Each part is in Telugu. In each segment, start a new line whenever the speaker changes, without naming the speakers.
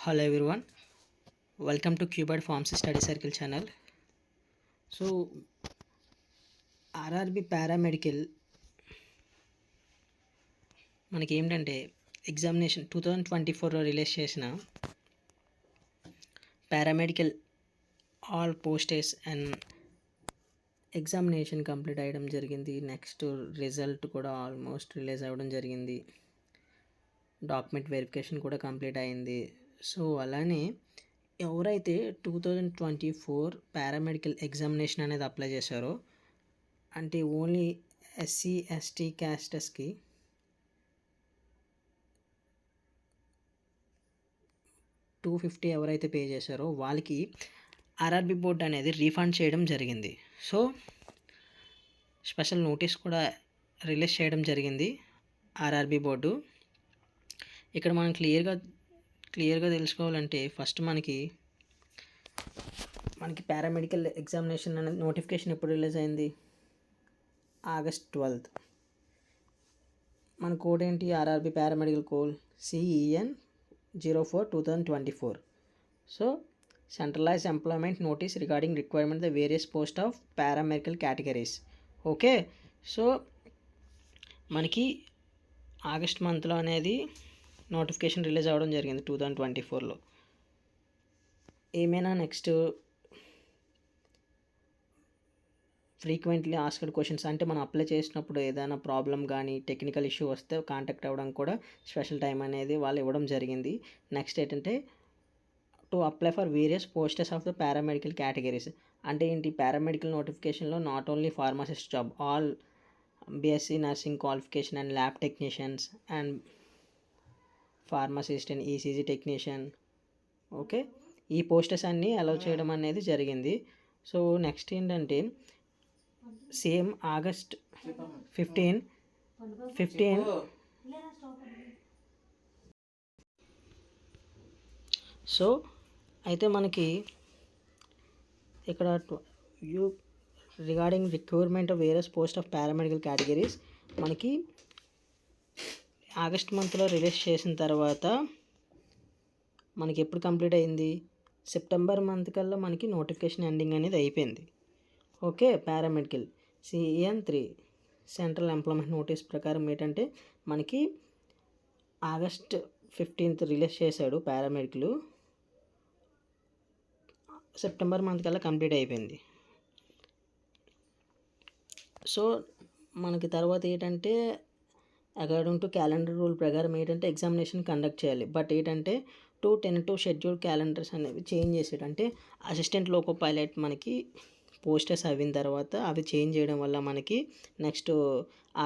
Hello everyone, welcome to Cubed Pharmacy Study Circle channel. So RRB paramedical మనకి ఏంటంటే ఎగ్జామినేషన్ 2024లో రిలీజ్ చేసిన paramedical all posts and examination complete అయ్యడం జరిగింది. నెక్స్ట్ రిజల్ట్ కూడా ఆల్మోస్ట్ రిలీజ్ అవ్వడం జరిగింది. డాక్యుమెంట్ వెరిఫికేషన్ కూడా కంప్లీట్ అయింది. సో అలానే ఎవరైతే 2024 పారామెడికల్ ఎగ్జామినేషన్ అనేది అప్లై చేశారో, అంటే ఓన్లీ ఎస్సీ ఎస్టీ క్యాస్టర్స్కి $250 ఎవరైతే పే చేశారో వాళ్ళకి ఆర్ఆర్బి బోర్డు అనేది రీఫండ్ చేయడం జరిగింది. సో స్పెషల్ నోటీస్ కూడా రిలీజ్ చేయడం జరిగింది ఆర్ఆర్బి బోర్డు. ఇక్కడ మనం క్లియర్గా తెలుసుకోవాలంటే ఫస్ట్ మనకి పారామెడికల్ ఎగ్జామినేషన్ అనేది నోటిఫికేషన్ ఎప్పుడు రిలీజ్ అయింది? August 12th. మన కోడ్ ఏంటి? RRB paramedical code CEN 04/2024. So centralise employment notice regarding requirement the various post of paramedical categories. Okay, so మనకి ఆగస్ట్ మంత్లో అనేది నోటిఫికేషన్ రిలీజ్ అవ్వడం జరిగింది 2024లో. ఏమైనా నెక్స్ట్ ఫ్రీక్వెంట్లీ ఆస్క్డ్ క్వశ్చన్స్, అంటే మనం అప్లై చేసినప్పుడు ఏదైనా ప్రాబ్లం కానీ టెక్నికల్ ఇష్యూ వస్తే కాంటాక్ట్ అవ్వడం కూడా స్పెషల్ టైం అనేది వాళ్ళు ఇవ్వడం జరిగింది. నెక్స్ట్ ఏంటంటే to apply for various posts of the paramedical categories. అంటే ఏంటి? పారామెడికల్ నోటిఫికేషన్లో not only pharmacist job, all BSc nursing qualification and lab technicians and pharmacist and ECG technician, okay, ఈ పోస్టెస్ అన్నీ అలౌ చేయడం అనేది జరిగింది. సో నెక్స్ట్ ఏంటంటే సేమ్ August 15 సో అయితే మనకి ఇక్కడ regarding requirement of various post of paramedical categories మనకి ఆగస్ట్ మంత్లో రిలీజ్ చేసిన తర్వాత మనకి ఎప్పుడు కంప్లీట్ అయింది? సెప్టెంబర్ మంత్ కల్లా మనకి నోటిఫికేషన్ ఎండింగ్ అనేది అయిపోయింది. Okay, paramedical CEN 3 central employment notice ప్రకారం ఏంటంటే మనకి August 15th రిలీజ్ చేశాడు పారామెడికల్. సెప్టెంబర్ మంత్ కల్లా కంప్లీట్ అయిపోయింది. సో మనకి తర్వాత ఏంటంటే అకార్డింగ్ టు క్యాలెండర్ రూల్ ప్రకారం ఏంటంటే ఎగ్జామినేషన్ కండక్ట్ చేయాలి. బట్ ఏంటంటే 2/10 షెడ్యూల్ క్యాలెండర్స్ అనేవి చేంజ్ చేసాడు. అంటే అసిస్టెంట్ లోకో పైలట్ మనకి పోస్టర్స్ అయిన తర్వాత అవి చేంజ్ చేయడం వల్ల మనకి next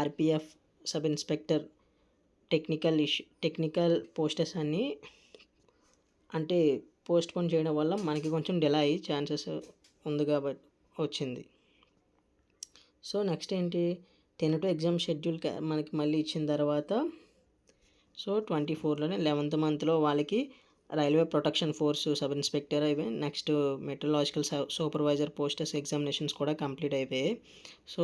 RPF sub inspector technical posters అన్నీ అంటే పోస్ట్ పోన్ చేయడం వల్ల మనకి కొంచెం డిలే అయ్యి ఛాన్సెస్ ఉంది కాబట్టి వచ్చింది. సో నెక్స్ట్ ఏంటి? 10 ఎగ్జామ్ షెడ్యూల్ మనకి మళ్ళీ ఇచ్చిన తర్వాత సో 24లోనే 11th మంత్లో వాళ్ళకి railway protection force sub inspector అయిపోయి next meteorological supervisor posters examinations కూడా కంప్లీట్ అయిపోయాయి. సో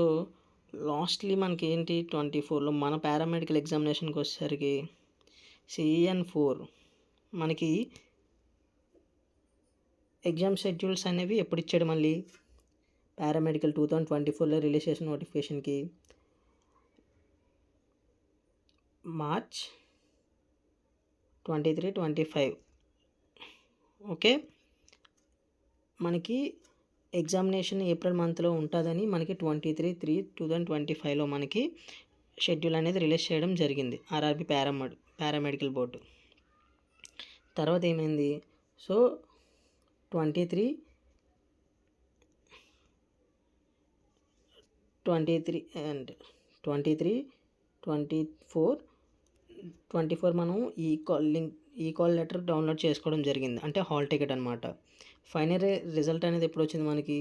లాస్ట్లీ మనకి ఏంటి 24లో మన పారామెడికల్ ఎగ్జామినేషన్కి వచ్చేసరికి CEN 4 మనకి ఎగ్జామ్ షెడ్యూల్స్ అనేవి ఎప్పుడు ఇచ్చాడు? మళ్ళీ పారామెడికల్ 2024లో రిలీజ్ చేసిన నోటిఫికేషన్కి March 23-25. ఓకే, మనకి ఎగ్జామినేషన్ ఏప్రిల్ మంత్లో ఉంటుందని మనకి 23/3/2025లో మనకి షెడ్యూల్ అనేది రిలీజ్ చేయడం జరిగింది ఆర్ఆర్బి పారామెడికల్ బోర్డు. తర్వాత ఏమైంది? సో 23 అండ్ 24 మనం ఈ కాల్ లెటర్ డౌన్లోడ్ చేసుకోవడం జరిగింది, అంటే హాల్ టికెట్ అనమాట. ఫైనల్ రిజల్ట్ అనేది ఎప్పుడు వచ్చింది మనకి?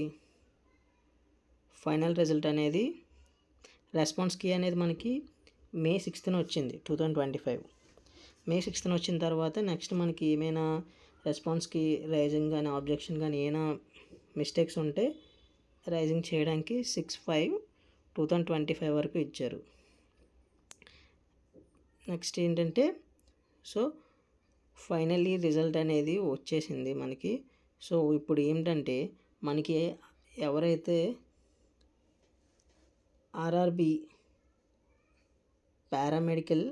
ఫైనల్ రిజల్ట్ అనేది రెస్పాన్స్ కీ అనేది మనకి May 6th వచ్చింది 2025. May 6th వచ్చిన తర్వాత నెక్స్ట్ మనకి ఏమైనా రెస్పాన్స్కి రైజింగ్ కానీ ఆబ్జెక్షన్ కానీ ఏమైనా మిస్టేక్స్ ఉంటే రైజింగ్ చేయడానికి 6/5/2025 వరకు ఇచ్చారు. నెక్స్ట్ ఏంటంటే సో ఫైనల్లీ రిజల్ట్ అనేది వచ్చేసింది మనకి. సో ఇప్పుడు ఏంటంటే మనకి ఎవరైతే RRB paramedical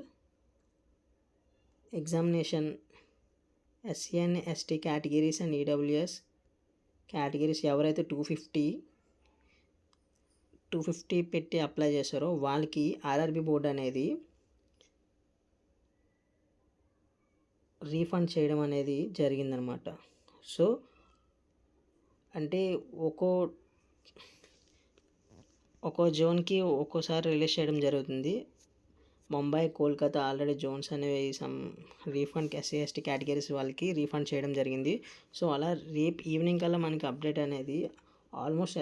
examination SCN ST categories and EWS categories ఎవరైతే 250 పెట్టి అప్లై చేశారో వాళ్ళకి ఆర్ఆర్బి బోర్డు అనేది రీఫండ్ చేయడం అనేది జరిగిందనమాట. సో అంటే ఒక్కో జోన్కి ఒక్కోసారి రిలీజ్ చేయడం జరుగుతుంది. ముంబై, కోల్కతా ఆల్రెడీ జోన్స్ అనేవి some refund SC ST categories వాళ్ళకి రీఫండ్ చేయడం జరిగింది. సో అలా రేపు ఈవినింగ్ కల్లా మనకి అప్డేట్ అనేది ఆల్మోస్ట్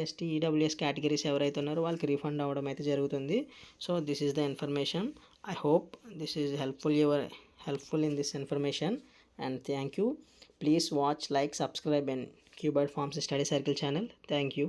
ఎస్టీ ఈడబ్ల్యూఎస్ కేటగిరీస్ ఎవరైతే ఉన్నారో వాళ్ళకి రీఫండ్ అవ్వడం అయితే జరుగుతుంది. So this is the information. I hope this is helpful in this information, and thank you. Please watch, like, subscribe and Cubert Farms Study Circle channel. Thank you.